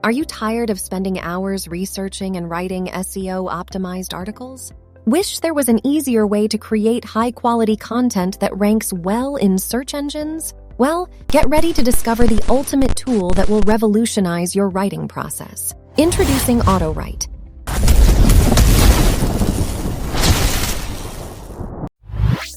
Are you tired of spending hours researching and writing SEO-optimized articles? Wish there was an easier way to create high-quality content that ranks well in search engines? Well, get ready to discover the ultimate tool that will revolutionize your writing process. Introducing AutoWrite.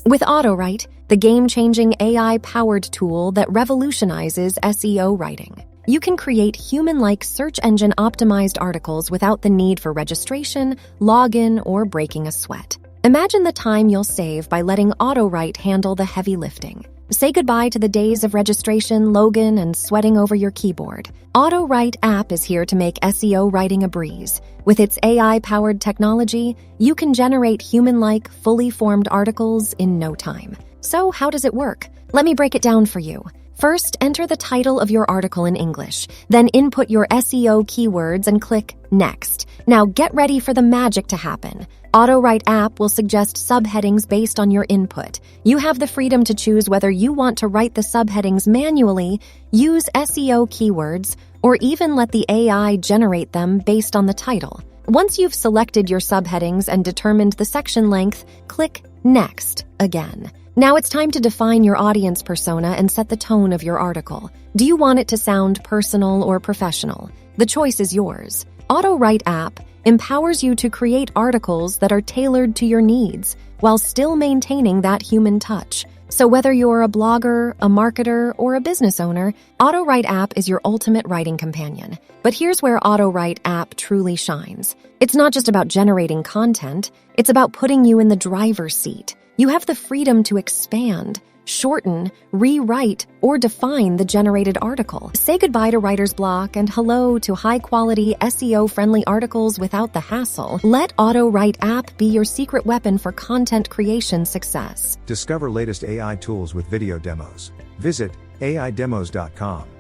With AutoWrite, the game-changing AI-powered tool that revolutionizes SEO writing, you can create human-like search engine-optimized articles without the need for registration, login, or breaking a sweat. Imagine the time you'll save by letting AutoWrite handle the heavy lifting. Say goodbye to the days of registration, login, and sweating over your keyboard. AutoWrite app is here to make SEO writing a breeze. With its AI-powered technology, you can generate human-like, fully formed articles in no time. So how does it work? Let me break it down for you. First, enter the title of your article in English, then input your SEO keywords and click Next. Now get ready for the magic to happen. AutoWrite app will suggest subheadings based on your input. You have the freedom to choose whether you want to write the subheadings manually, use SEO keywords, or even let the AI generate them based on the title. Once you've selected your subheadings and determined the section length, click Next again. Now it's time to define your audience persona and set the tone of your article. Do you want it to sound personal or professional? The choice is yours. AutoWrite app empowers you to create articles that are tailored to your needs while still maintaining that human touch. So whether you're a blogger, a marketer, or a business owner, AutoWrite app is your ultimate writing companion. But here's where AutoWrite app truly shines. It's not just about generating content, it's about putting you in the driver's seat. You have the freedom to expand, shorten, rewrite, or define the generated article. Say goodbye to writer's block and hello to high-quality, SEO-friendly articles without the hassle. Let AutoWrite app be your secret weapon for content creation success. Discover latest AI tools with video demos. Visit AIdemos.com.